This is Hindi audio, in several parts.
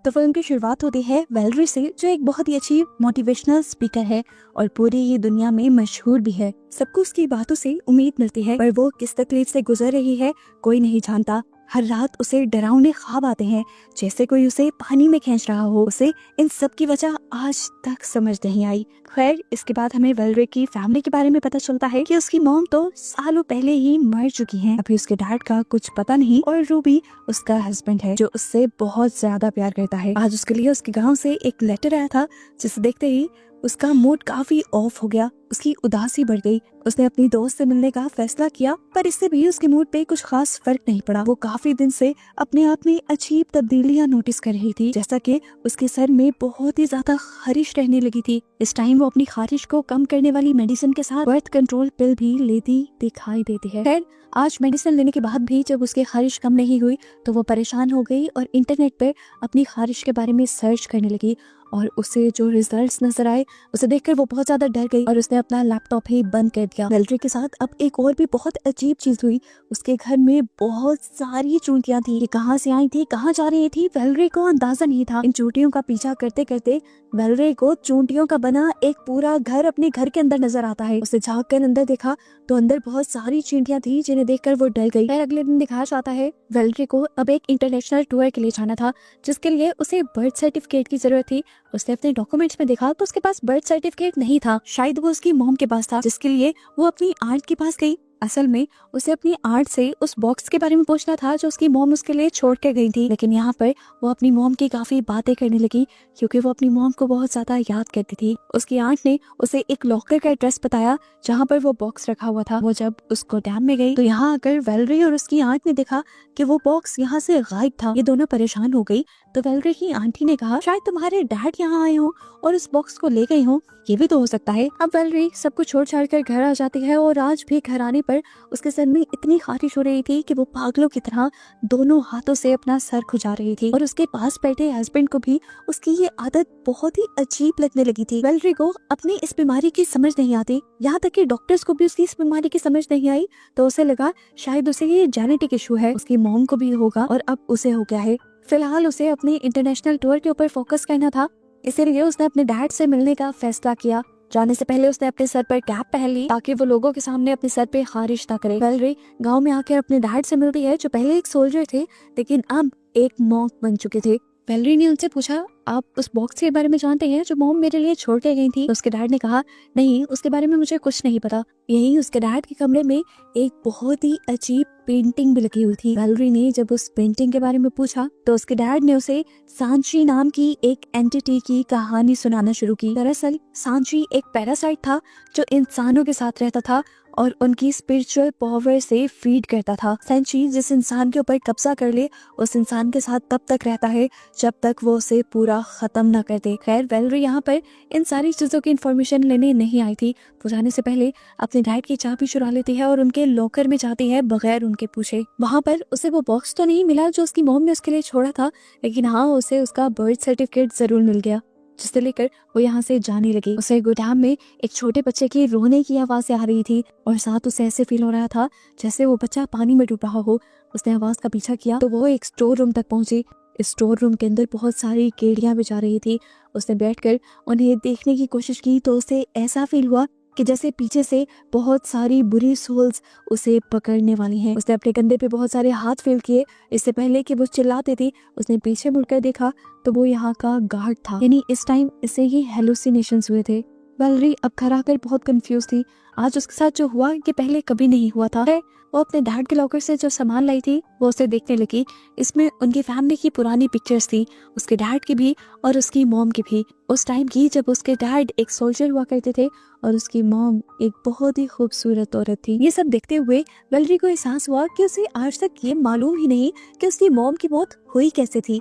तो फिल्म की शुरुआत होती है वेलरी से, जो एक बहुत ही अच्छी मोटिवेशनल स्पीकर है और पूरी ये दुनिया में मशहूर भी है। सबको उसकी बातों से उम्मीद मिलती है, पर वो किस तकलीफ से गुजर रही है कोई नहीं जानता। हर रात उसे डरावने ख्वाब आते हैं, जैसे कोई उसे पानी में खींच रहा हो। उसे इन सब की वजह आज तक समझ नहीं आई। खैर, इसके बाद हमें वेलरे की फैमिली के बारे में पता चलता है कि उसकी मॉम तो सालों पहले ही मर चुकी हैं। अभी उसके डैड का कुछ पता नहीं और रूबी उसका हस्बैंड है, जो उससे बहुत ज्यादा प्यार करता है। आज उसके लिए उसके गाँव से एक लेटर आया था, जिसे देखते ही उसका मूड काफी ऑफ हो गया। उसकी उदासी बढ़ गई। उसने अपनी दोस्त से मिलने का फैसला किया, पर इससे भी उसके मूड पे कुछ खास फर्क नहीं पड़ा। वो काफी दिन से अपने आप में अजीब तब्दीलियां नोटिस कर रही थी, जैसा कि उसके सर में बहुत ही ज्यादा खारिश रहने लगी थी। इस टाइम वो अपनी खारिश को कम करने वाली मेडिसिन के साथ बर्थ कंट्रोल पिल भी लेती दिखाई देती है। खैर, आज मेडिसिन लेने के बाद भी जब उसकी खारिश कम नहीं हुई तो वो परेशान हो गई और इंटरनेट पर अपनी खारिश के बारे में सर्च करने लगी। और उसे जो रिजल्ट्स नजर आए, उसे देखकर वो बहुत ज्यादा डर गई और उसने अपना लैपटॉप ही बंद कर दिया। वेलरी के साथ अब एक और भी बहुत अजीब चीज हुई। उसके घर में बहुत सारी चूंटियां थी। ये कहाँ से आई थी, कहाँ जा रही थी, वेलरी को अंदाजा नहीं था। इन चूंटियों का पीछा करते करते वेलरी को चूंटियों का बना एक पूरा घर अपने घर के अंदर नजर आता है। उसे झाँक कर अंदर देखा तो अंदर बहुत सारी चींटियां थी, जिन्हें देखकर वो डर गई। फिर अगले दिन दिखाया जाता है वेलरी को अब एक इंटरनेशनल टूर के लिए जाना था, जिसके लिए उसे बर्थ सर्टिफिकेट की जरूरत थी। उसने अपने डॉक्यूमेंट्स में देखा तो उसके पास बर्थ सर्टिफिकेट नहीं था। शायद वो उसकी मॉम के पास था, जिसके लिए वो अपनी आंट के पास गई। असल में उसे अपनी आंट से उस बॉक्स के बारे में पूछना था जो उसकी मॉम उसके लिए छोड़ के गई थी। लेकिन यहाँ पर वो अपनी मॉम की काफी बातें करने लगी, क्योंकि वो अपनी मॉम को बहुत ज्यादा याद करती थी। उसकी आंट ने उसे एक लॉकर का एड्रेस बताया जहाँ पर वो बॉक्स रखा हुआ था। वो जब उस गोदाम में गई तो यहाँ आकर वेलरी और उसकी आंट ने देखा कि वो बॉक्स यहाँ से गायब था। ये दोनों परेशान हो गई तो वेलरी की आंटी ने कहा, शायद तुम्हारे डैड यहाँ आए हो और इस बॉक्स को ले गए हो, ये भी तो हो सकता है। अब वेलरी सब कुछ छोड़ छाड़ कर घर आ जाती है और आज भी घर आने पर उसके सर में इतनी खारिश हो रही थी कि वो पागलों की तरह दोनों हाथों से अपना सर खुजा रही थी। और उसके पास बैठे हस्बैंड को भी उसकी ये आदत बहुत ही अजीब लगने लगी थी। वेलरी को अपनी इस बीमारी की समझ नहीं आती, यहाँ तक कि डॉक्टर्स को भी उसकी इस बीमारी की समझ नहीं आई। तो उसे लगा शायद उसे ये जेनेटिक इशू है, उसकी मॉम को भी होगा और अब उसे हो गया है। फिलहाल उसे अपने इंटरनेशनल टूर के ऊपर फोकस करना था, इसीलिए उसने अपने डैड से मिलने का फैसला किया। जाने से पहले उसने अपने सर पर कैप पहन ली ताकि वो लोगों के सामने अपने सर पे खारिश ना करे। वेलरी गांव में आकर अपने डैड से मिलती है, जो पहले एक सोल्जर थे लेकिन अब एक मॉन्क बन चुके थे। वेलरी ने उनसे पूछा, आप उस बॉक्स के बारे में जानते हैं जो मॉम मेरे लिए छोड़ के गई थी? तो उसके डैड ने कहा, नहीं, उसके बारे में मुझे कुछ नहीं पता। यही उसके डैड के कमरे में एक बहुत ही अजीब पेंटिंग भी लगी हुई थी। वेलरी ने जब उस पेंटिंग के बारे में पूछा तो उसके डैड ने उसे सांची नाम की एक एंटिटी की कहानी सुनाना शुरू की। दरअसल सांची एक पैरासाइट था जो इंसानों के साथ रहता था और उनकी स्पिरिचुअल पावर से फीड करता था। सांची जिस इंसान के ऊपर कब्जा कर ले, उस इंसान के साथ तब तक रहता है जब तक वो उसे पूरा खत्म न कर दे। खैर, वेलरी यहाँ पर इन सारी चीजों की इन्फॉर्मेशन लेने नहीं आई थी। वो जाने से पहले अपने डैड की चाबी चुरा लेती है और उनके लॉकर में जाती है बगैर उनके पूछे। वहाँ पर उसे वो बॉक्स तो नहीं मिला जो उसकी मॉम ने उसके लिए छोड़ा था, लेकिन हाँ, उसे उसका बर्थ सर्टिफिकेट जरूर मिल गया, जिसे लेकर वो यहाँ से जाने लगी। उसे गोदाम में एक छोटे बच्चे की रोने की आवाज आ रही थी और साथ उसे ऐसे फील हो रहा था जैसे वो बच्चा पानी में डूब रहा हो। उसने आवाज का पीछा किया तो वो एक स्टोर रूम तक पहुंची। इस स्टोर रूम के अंदर बहुत सारी केड़ियां भी जा रही थी। उसने बैठकर उन्हें देखने की कोशिश की तो उसे ऐसा फील हुआ कि जैसे पीछे से बहुत सारी बुरी सोल्स उसे पकड़ने वाली हैं। उसने अपने कंधे पे बहुत सारे हाथ फील किए। इससे पहले कि वो चिल्लाती थी, उसने पीछे मुड़कर देखा तो वो यहाँ का गार्ड था, यानी इस टाइम इसे ही हेलुसिनेशंस हुए थे। वेलरी अब घर आकर बहुत कंफ्यूज थी। आज उसके साथ जो हुआ कि पहले कभी नहीं हुआ था। वो अपने डैड के लॉकर से जो सामान लाई थी वो उसे देखने लगी। इसमें उनकी फैमिली की पुरानी पिक्चर्स थी, उसके डैड की भी और उसकी मॉम की भी, उस टाइम की जब उसके डैड एक सोल्जर हुआ करते थे और उसकी मॉम एक बहुत ही खूबसूरत औरत थी। ये सब देखते हुए वेलरी को एहसास हुआ कि उसे आज तक ये मालूम ही नहीं कि उसकी मॉम की मौत हुई कैसे थी।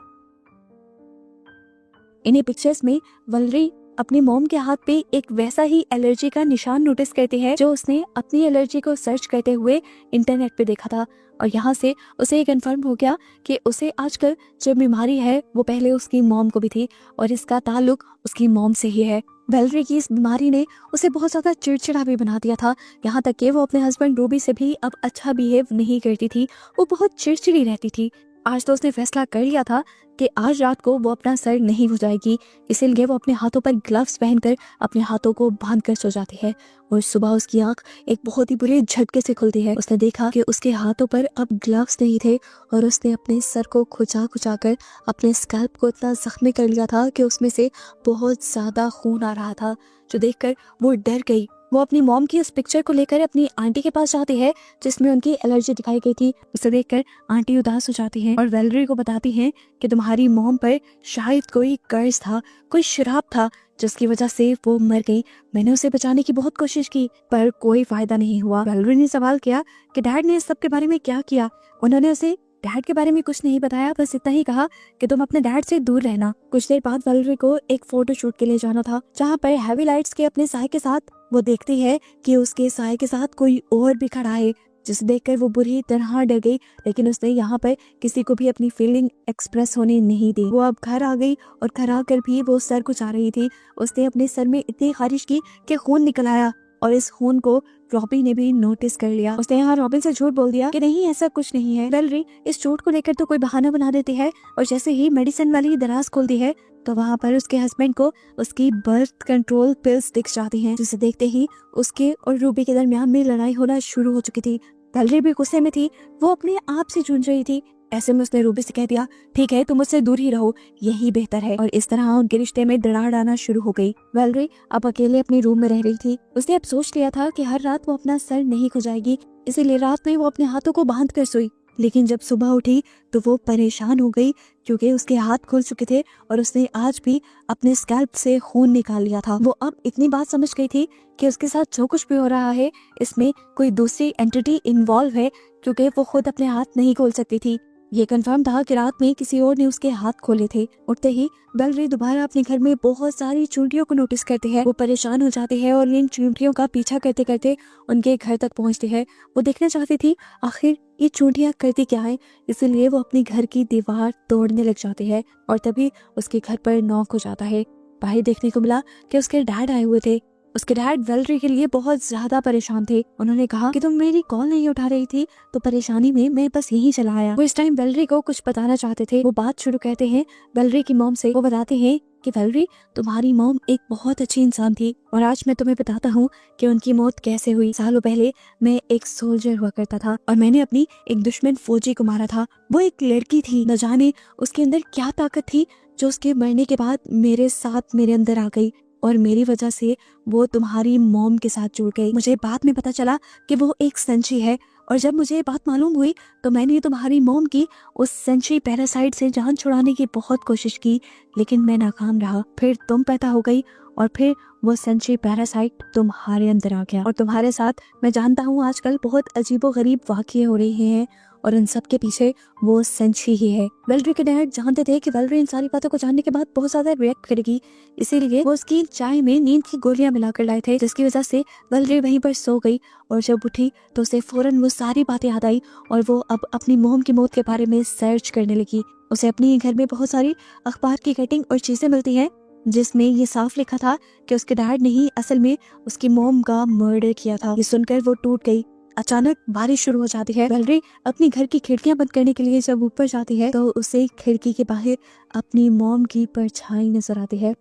इन्हीं पिक्चर्स में वेलरी अपनी मॉम के हाथ पे एक वैसा ही एलर्जी का निशान नोटिस करती है जो उसने अपनी एलर्जी को सर्च करते हुए इंटरनेट पे देखा था। और यहाँ से उसे कंफर्म हो गया कि उसे आजकल जो बीमारी है वो पहले उसकी मॉम को भी थी और इसका ताल्लुक उसकी मॉम से ही है। वेलरी की इस बीमारी ने उसे बहुत ज्यादा चिड़चिड़ा भी बना दिया था, यहाँ तक कि वो अपने हस्बैंड रूबी से भी अब अच्छा बिहेव नहीं करती थी। वो बहुत चिड़चिड़ी रहती थी। आज तो उसने फैसला कर लिया था कि आज रात को वो अपना सर नहीं भुजाएगी, इसीलिए वो अपने हाथों पर ग्लव्स पहनकर अपने हाथों को बांधकर सो जाती है। और सुबह उसकी आंख एक बहुत ही बुरे झटके से खुलती है। उसने देखा कि उसके हाथों पर अब ग्लव्स नहीं थे और उसने अपने सर को खुचा कर अपने स्कैल्प को इतना जख्मी कर लिया था कि उसमें से बहुत ज्यादा खून आ रहा था, जो देखकर वो डर गई। वो अपनी मॉम की उस पिक्चर को लेकर अपनी आंटी के पास जाती है जिसमें उनकी एलर्जी दिखाई गई थी। उसे देखकर आंटी उदास हो जाती हैं और वेलेरी को बताती हैं कि तुम्हारी मॉम पर शायद कोई कर्ज था, कोई श्राप था, जिसकी वजह से वो मर गई। मैंने उसे बचाने की बहुत कोशिश की पर कोई फायदा नहीं हुआ। वेलेरी ने सवाल किया कि डैड ने इस सब के बारे में क्या किया। उन्होंने उसे डैड के बारे में कुछ नहीं बताया, बस इतना ही कहा कि तुम अपने डैड से दूर रहना। कुछ देर बाद वेलेरी को एक फोटो शूट के लिए जाना था, जहाँ पर हैवी लाइट्स के अपने साए के साथ वो देखती है कि उसके साए के साथ कोई और भी खड़ा है, जिसे देखकर वो बुरी तरह डर गई। लेकिन उसने यहाँ पर किसी को भी अपनी फीलिंग एक्सप्रेस होने नहीं दी। वो अब घर आ गई और घर आकर भी वो सर कुचा रही थी। उसने अपने सर में इतनी खारिश की कि खून निकल आया और इस खून को रॉबी ने भी नोटिस कर लिया। उसने यहाँ रॉबिन से झूठ बोल दिया कि नहीं, ऐसा कुछ नहीं है। वेलेरी इस चोट को लेकर तो कोई बहाना बना देती है और जैसे ही मेडिसिन वाली दराज खोलती है तो वहाँ पर उसके हस्बैंड को उसकी बर्थ कंट्रोल पिल्स दिख जाती हैं, जिसे देखते ही उसके और रूबी के दरमियान में लड़ाई होना शुरू हो चुकी थी। वेलेरी भी गुस्से में थी, वो अपने आप से जूझ रही थी। ऐसे में उसने रूबी से कह दिया, ठीक है, तुम मुझसे दूर ही रहो, यही बेहतर है। और इस तरह उनके रिश्ते में दरार आना शुरू हो गई। वेलेरी अब अकेले अपने रूम में रह रही थी। उसने अब सोच लिया था कि हर रात वो अपना सर नहीं खुजाएगी, इसीलिए रात में वो अपने हाथों को बांध कर सोई। लेकिन जब सुबह उठी तो वो परेशान हो गई क्योंकि उसके हाथ खुल चुके थे और उसने आज भी अपने स्कैल्प से खून निकाल लिया था। वो अब इतनी बात समझ गई थी कि उसके साथ जो कुछ भी हो रहा है इसमें कोई दूसरी एंटिटी इन्वॉल्व है, क्योंकि वो खुद अपने हाथ नहीं खोल सकती थी। ये कंफर्म था कि रात में किसी और ने उसके हाथ खोले थे। उठते ही वेलेरी दोबारा अपने घर में बहुत सारी चूंटियों को नोटिस करती है। वो परेशान हो जाती है और इन चूंटियों का पीछा करते करते उनके घर तक पहुंचती है। वो देखना चाहती थी आखिर ये चूंटियां करती क्या है, इसीलिए वो अपनी घर की दीवार तोड़ने लग जाती है और तभी उसके घर पर नॉक हो जाता है। बाहर देखने को मिला कि उसके डैड आए हुए थे। उसके डैड वेलेरी के लिए बहुत ज्यादा परेशान थे। उन्होंने कहा कि तुम मेरी कॉल नहीं उठा रही थी तो परेशानी में मैं बस यहीं चला आया। वो इस टाइम वेलेरी को कुछ बताना चाहते थे। वो बात शुरू करते हैं वेलेरी की मॉम से। वो बताते हैं कि वेलेरी, तुम्हारी मॉम एक बहुत अच्छी इंसान थी और आज मैं तुम्हें बताता हूँ कि उनकी मौत कैसे हुई। सालों पहले मैं एक सोल्जर हुआ करता था और मैंने अपनी एक दुश्मन फौजी को मारा था। वो एक लड़की थी, न जाने उसके अंदर क्या ताकत थी जो उसके मरने के बाद मेरे साथ मेरे अंदर आ गई और मेरी वजह से वो तुम्हारी मॉम के साथ जुड़ गई। मुझे बाद में पता चला कि वो एक सेंची है और जब मुझे ये बात मालूम हुई तो मैंने तुम्हारी मॉम की उस सेंची पैरासाइट से जान छुड़ाने की बहुत कोशिश की, लेकिन मैं नाकाम रहा। फिर तुम पैदा हो गई और फिर वो सेंची पैरासाइट तुम्हारे अंदर आ गया और तुम्हारे साथ मैं जानता हूँ आजकल बहुत अजीबोगरीब वाक़ये हो रहे हैं और इन सब के पीछे वो सेंची ही है। वेलेरी के डैड जानते थे कि वेलेरी इन सारी बातों को जानने के बाद बहुत ज्यादा रिएक्ट करेगी, इसीलिए वो उसकी चाय में नींद की गोलियां मिलाकर लाए थे, जिसकी वजह से वेलेरी वहीं पर सो गई और जब उठी तो उसे फौरन वो सारी बातें याद आई और वो अब अपनी मॉम की मौत के बारे में सर्च करने लगी। उसे अपने घर में बहुत सारी अखबार की कटिंग और चीजें मिलती हैं जिसमें ये साफ लिखा था कि उसके डैड ने ही असल में उसकी मॉम का मर्डर किया था। ये सुनकर वो टूट गई। अचानक बारिश शुरू हो जाती है। वेलेरी अपनी घर की खिड़कियां बंद करने के लिए जब ऊपर जाती है तो उसे खिड़की के बाहर अपनी मॉम की परछाई नजर आती है।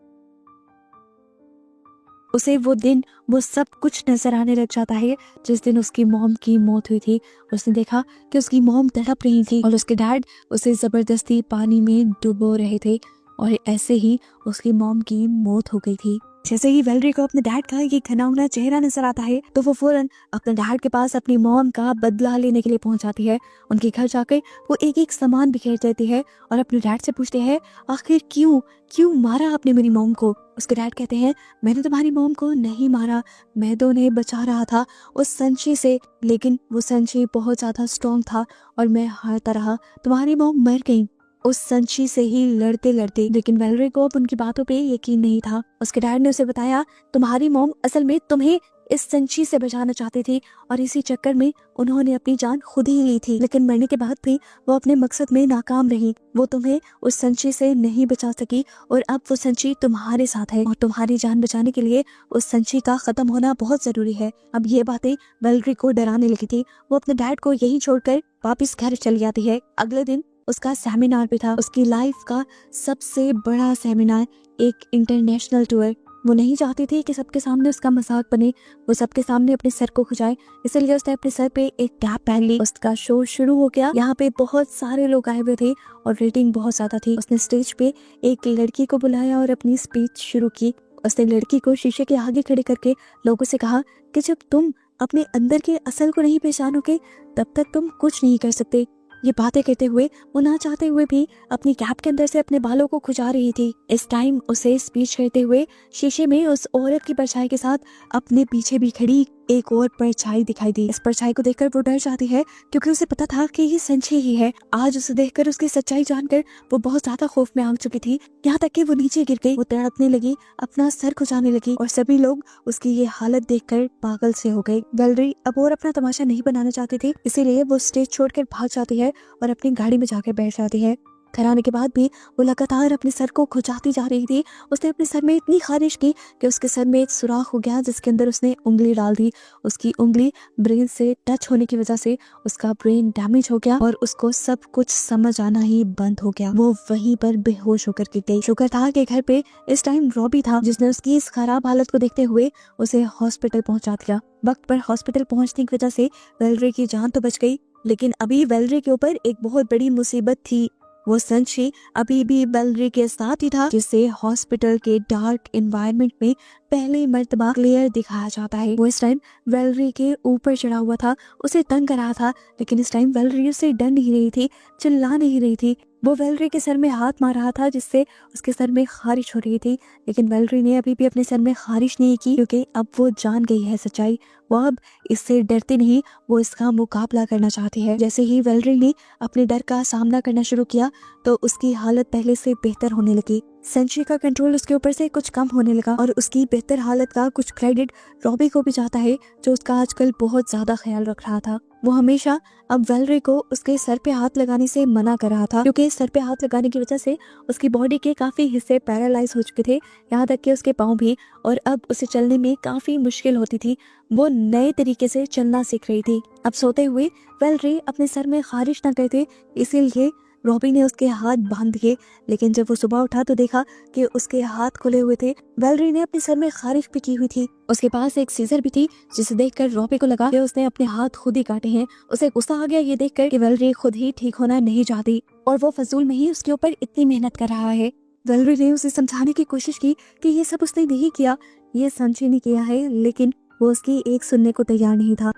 उसे वो दिन वो सब कुछ नजर आने लग जाता है जिस दिन उसकी मॉम की मौत हुई थी। उसने देखा कि उसकी मॉम तड़प रही थी और उसके डैड उसे जबरदस्ती पानी में डुबो रहे थे और ऐसे ही उसकी मॉम की मौत हो गई थी। जैसे ही वेलेरी को अपने डैड का ये घिनौना चेहरा नजर आता है तो वो फौरन अपने डैड के पास अपनी मॉम का बदला लेने के लिए पहुंच जाती है। उनके घर जाकर वो एक एक सामान बिखेर देती है और अपने डैड से पूछते हैं आखिर क्यों मारा आपने मेरी मॉम को। उसके डैड कहते हैं मैंने तुम्हारी मॉम को नहीं मारा, मैं तो उन्हें बचा रहा था उस संची से, लेकिन वो संची बहुत ज्यादा स्ट्रॉन्ग था और मैं हारता रहा, तुम्हारी मॉम मर गई उस संची से ही लड़ते लड़ते। लेकिन वेलेरी को अब उनकी बातों पे यकीन नहीं था। उसके डैड ने उसे बताया तुम्हारी मॉम असल में तुम्हें इस संची से बचाना चाहती थी और इसी चक्कर में उन्होंने अपनी जान खुद ही ली थी, लेकिन मरने के बाद भी वो अपने मकसद में नाकाम रही। वो तुम्हें उस संची से नहीं बचा सकी और अब वो संची तुम्हारे साथ है और तुम्हारी जान बचाने के लिए उस संची का खत्म होना बहुत जरूरी है। अब ये बातें वेलेरी को डराने लगी थी। वो अपने डैड को यहीं छोड़कर वापिस घर चली जाती है। अगले दिन उसका सेमिनार भी था, उसकी लाइफ का सबसे बड़ा सेमिनार, एक इंटरनेशनल टूर। वो नहीं चाहती थी कि सबके सामने उसका मजाक बने, वो सबके सामने अपने सर को खुजाए, इसलिए उसने अपने सर पे एक कैप पहन ली। उसका शो शुरू हो गया। यहाँ पे बहुत सारे लोग आए हुए थे और रेटिंग बहुत ज्यादा थी। उसने स्टेज पे एक लड़की को बुलाया और अपनी स्पीच शुरू की। उसने लड़की को शीशे के आगे खड़े करके लोगों से कहा कि जब तुम अपने अंदर के असल को नहीं पहचानोगे तब तक तुम कुछ नहीं कर सकते। ये बातें करते हुए वो ना चाहते हुए भी अपनी कैप के अंदर से अपने बालों को खुजा रही थी। इस टाइम उसे स्पीच करते हुए शीशे में उस औरत की परछाई के साथ अपने पीछे भी खड़ी एक और परछाई दिखाई दी। इस परछाई को देखकर वो डर जाती है क्योंकि उसे पता था कि ये संशय ही है। आज उसे देखकर, उसकी सच्चाई जानकर वो बहुत ज्यादा खौफ में आ चुकी थी, यहाँ तक कि वो नीचे गिर गई। वो तड़पने लगी, अपना सर खुजाने लगी और सभी लोग उसकी ये हालत देखकर पागल से हो गए। वेलेरी अब और अपना तमाशा नहीं बनाना चाहती थी, इसीलिए वो स्टेज छोड़कर भाग जाती है और अपनी गाड़ी में जाकर बैठ जाती है। घर आने के बाद भी वो लगातार अपने सर को खुजाती जा रही थी। उसने अपने सर में इतनी खारिश की कि उसके सर में एक सुराख हो गया जिसके अंदर उसने उंगली डाल दी। उसकी उंगली ब्रेन से टच होने की वजह से उसका ब्रेन डैमेज हो गया और उसको सब कुछ समझ आना ही बंद हो गया। वो वहीं पर बेहोश होकर गिर गई। शुक्र था कि घर पे इस टाइम रॉबी था, जिसने उसकी इस खराब हालत को देखते हुए उसे हॉस्पिटल पहुंचा दिया। वक्त पर हॉस्पिटल पहुंचने की वजह से वेलेरी की जान तो बच गई, लेकिन अभी वेलेरी के ऊपर एक बहुत बड़ी मुसीबत थी। वो संशय अभी भी वेलेरी के साथ ही था, जिसे हॉस्पिटल के डार्क एनवायरनमेंट में पहली मर्तबा क्लियर दिखाया जाता है। वो इस टाइम वेलेरी के ऊपर चढ़ा हुआ था, उसे तंग कर रहा था, लेकिन इस टाइम वेलेरी उसे डर नहीं रही थी, चिल्ला नहीं रही थी। वो वेलेरी के सर में हाथ मार रहा था जिससे उसके सर में खारिश हो रही थी, लेकिन वेलेरी ने अभी भी अपने सर में खारिश नहीं की क्योंकि अब वो जान गई है सच्चाई। वो अब इससे डरती नहीं, वो इसका मुकाबला करना चाहती है। जैसे ही वेलेरी ने अपने डर का सामना करना शुरू किया तो उसकी हालत पहले से बेहतर होने लगी। संशय का कंट्रोल उसके ऊपर से कुछ कम होने लगा और उसकी बेहतर हालत का कुछ क्रेडिट रॉबी को भी जाता है, जो उसका आजकल बहुत ज्यादा ख्याल रख रहा था। वो हमेशा अब वेलेरी को उसके सर पे हाथ लगाने से मना कर रहा था क्योंकि सर पे हाथ लगाने की वजह से उसकी बॉडी के काफी हिस्से पैरालाइज हो चुके थे, यहाँ तक कि उसके पाँव भी, और अब उसे चलने में काफी मुश्किल होती थी। वो नए तरीके से चलना सीख रही थी। अब सोते हुए वेलेरी अपने सर में खारिश न करते, इसीलिए रॉबी ने उसके हाथ बांध दिए, लेकिन जब वो सुबह उठा तो देखा कि उसके हाथ खुले हुए थे। वेलेरी ने अपने सर में खारिश भी की हुई थी। उसके पास एक सीजर भी थी, जिसे देखकर रॉबी को लगा कि उसने अपने हाथ खुद ही काटे हैं। उसे गुस्सा आ गया ये देखकर कि वेलेरी खुद ही ठीक होना नहीं चाहती और वो फजूल में ही उसके ऊपर इतनी मेहनत कर रहा है। वेलेरी ने उसे समझाने की कोशिश की कि ये सब उसने नहीं किया, ये संशय ने किया है, लेकिन वो उसकी एक सुनने को तैयार नहीं था।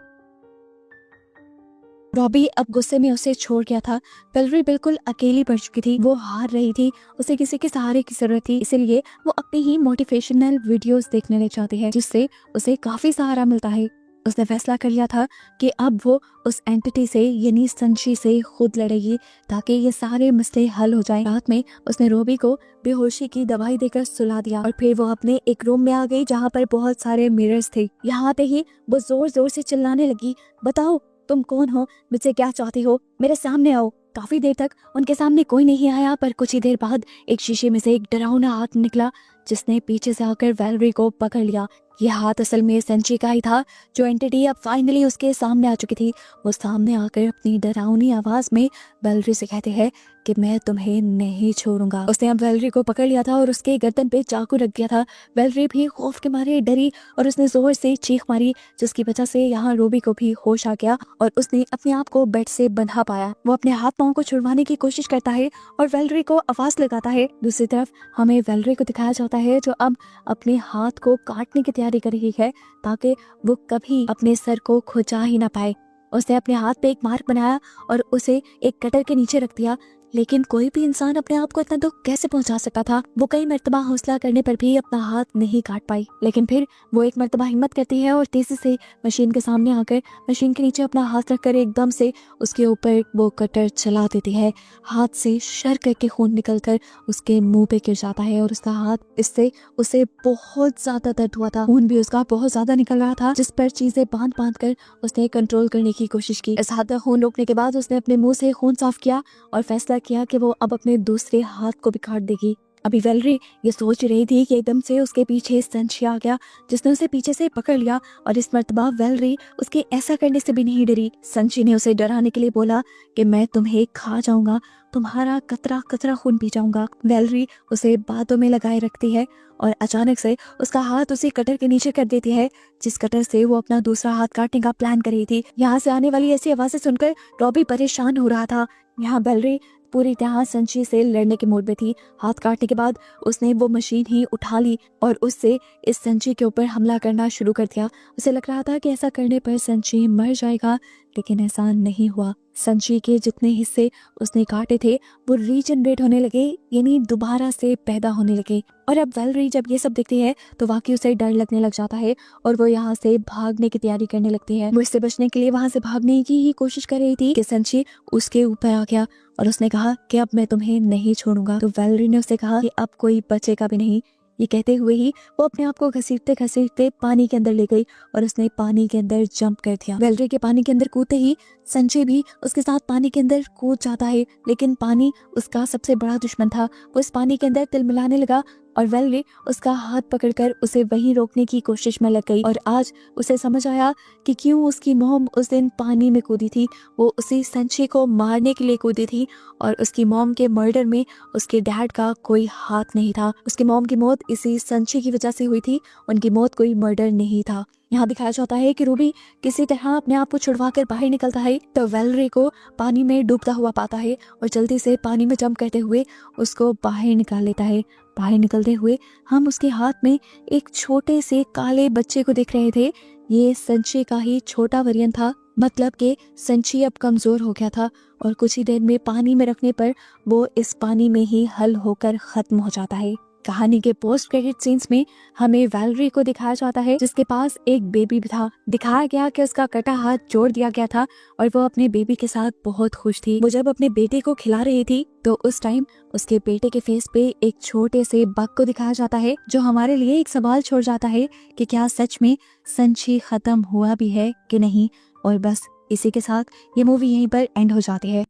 रॉबी अब गुस्से में उसे छोड़ गया था। वेलेरी बिल्कुल अकेली पड़ चुकी थी, वो हार रही थी, उसे किसी के सहारे की जरूरत थी, इसलिए वो अपनी ही मोटिवेशनल वीडियोस देखने लग जाती है, जिससे उसे काफी सहारा मिलता है। उसने फैसला कर लिया था कि अब वो उस एंटिटी से यानी संशय से खुद लड़ेगी ताकि ये सारे मसले हल हो जाएं। रात में उसने रॉबी को बेहोशी की दवाई देकर सुला दिया और फिर वो अपने एक रूम में आ गई जहाँ पर बहुत सारे मिरर्स थे। यहाँ आते ही वो जोर जोर से चिल्लाने लगी, बताओ तुम कौन हो, मुझसे क्या चाहती हो, मेरे सामने आओ। काफी देर तक उनके सामने कोई नहीं आया, पर कुछ ही देर बाद एक शीशे में से एक डरावना हाथ निकला जिसने पीछे से आकर वेलेरी को पकड़ लिया। यह हाथ असल में संशय का ही था, जो एंटिटी अब फाइनली उसके सामने आ चुकी थी। वो सामने आकर अपनी डरावनी आवाज में वेलेरी से कहते हैं कि मैं तुम्हें नहीं छोड़ूंगा। उसने अब वेलेरी को पकड़ लिया था और उसके गर्दन पे चाकू रख दिया था। वेलेरी भी खौफ के मारे डरी और उसने जोर से चीख मारी, जिसकी वजह से यहाँ रॉबी को भी होश आ गया और उसने अपने आप को बेड से बंधा पाया। वो अपने हाथ पांव को छुड़वाने की कोशिश करता है और वेलेरी को आवाज लगाता है। दूसरी तरफ हमें वेलेरी को दिखाया जाता है जो अब अपने हाथ को काटने की तैयारी कर रही है ताकि वो कभी अपने सर को खुजा ही ना पाए। उसने अपने हाथ पे एक मार्क बनाया और उसे एक कटर के नीचे रख दिया, लेकिन कोई भी इंसान अपने आप को इतना दुख कैसे पहुंचा सकता था। वो कई मर्तबा हौसला करने पर भी अपना हाथ नहीं काट पाई, लेकिन फिर वो एक मर्तबा हिम्मत करती है और तेजी से मशीन के सामने आकर मशीन के नीचे अपना हाथ रखकर एकदम से उसके ऊपर वो कटर चला देती है। हाथ से शर करके खून निकलकर उसके मुंह पे गिर जाता है और उसका हाथ, इससे उसे बहुत ज्यादा दर्द हुआ था। खून भी उसका बहुत ज्यादा निकल रहा था, जिस पर चीजें बांध बांध कर उसने कंट्रोल करने की कोशिश की। इस हाथ का खून रोकने के बाद उसने अपने मुंह से खून साफ किया और फैसला किया कि वो अब अपने दूसरे हाथ को भी काट देगी। अभी वेलरी ये सोच रही थी कि एकदम से उसके पीछे संची आ गया, जिसने उसे पीछे से पकड़ लिया। और इस मर्तबा वेलरी उसके ऐसा करने से भी नहीं डरी। संची ने उसे डराने के लिए बोला कि मैं तुम्हें खा जाऊंगा, तुम्हारा कतरा कतरा खून पी जाऊंगा। वेलरी उसे बातों में लगाए रखती है और अचानक से उसका हाथ उसी कटर के नीचे कर देती है, जिस कटर से वो अपना दूसरा हाथ काटने का प्लान कर रही थी। यहाँ से आने वाली ऐसी आवाजें सुनकर रॉबी परेशान हो रहा था। यहाँ वेलरी पूरी तरह संची से लड़ने के मूड में थी। हाथ काटने के बाद उसने वो मशीन ही उठा ली और उससे इस संची के ऊपर हमला करना शुरू कर दिया। उसे लग रहा था कि ऐसा करने पर संची मर जाएगा, लेकिन ऐसा नहीं हुआ। संची के जितने हिस्से उसने काटे थे वो रीजनरेट होने लगे, यानी दोबारा से पैदा होने लगे। और अब वेलरी जब ये सब देखती है तो वाकई उसे डर लगने लग जाता है और वो यहाँ से भागने की तैयारी करने लगती है। वो इससे बचने के लिए वहां से भागने की ही कोशिश कर रही थी कि संची उसके ऊपर आ गया और उसने कहा कि अब मैं तुम्हें नहीं छोड़ूंगा। तो वेलरी ने उसे कहा कि अब कोई बचेगा भी नहीं। ये कहते हुए ही वो अपने आप को घसीटते घसीटते पानी के अंदर ले गई और उसने पानी के अंदर जंप कर दिया। वेलरी के पानी के अंदर कूदते ही संजय भी उसके साथ पानी के अंदर कूद जाता है, लेकिन पानी उसका सबसे बड़ा दुश्मन था। वो इस पानी के अंदर तिलमिलाने लगा और वेलरी उसका हाथ पकड़कर उसे वहीं रोकने की कोशिश में लग गई। और आज उसे समझ आया कि क्यों उसकी मॉम उस दिन पानी में कूदी थी। वो उसी संजय को मारने के लिए कूदी थी और उसकी मॉम के मर्डर में उसके डैड का कोई हाथ नहीं था। उसकी मॉम की मौत इसी संजय की वजह से हुई थी, उनकी मौत कोई मर्डर नहीं था। यहाँ दिखाया जाता है कि रूबी किसी तरह अपने आप को छुड़वा कर बाहर निकलता है तो वेलरी को पानी में डूबता हुआ पाता है और जल्दी से पानी में जंप करते हुए उसको बाहर निकाल लेता है। बाहर निकलते हुए हम उसके हाथ में एक छोटे से काले बच्चे को देख रहे थे। ये संची का ही छोटा वेरिएंट था, मतलब कि संची अब कमजोर हो गया था और कुछ ही देर में पानी में रखने पर वो इस पानी में ही हल होकर खत्म हो जाता है। कहानी के पोस्ट क्रेडिट सीन्स में हमें वेलरी को दिखाया जाता है जिसके पास एक बेबी भी था। दिखाया गया कि उसका कटा हाथ जोड़ दिया गया था और वो अपने बेबी के साथ बहुत खुश थी। वो जब अपने बेटे को खिला रही थी तो उस टाइम उसके बेटे के फेस पे एक छोटे से बग को दिखाया जाता है, जो हमारे लिए एक सवाल छोड़ जाता है कि क्या सच में संची खत्म हुआ भी है कि नहीं। और बस इसी के साथ ये मूवी यहीं पर एंड हो जाती है।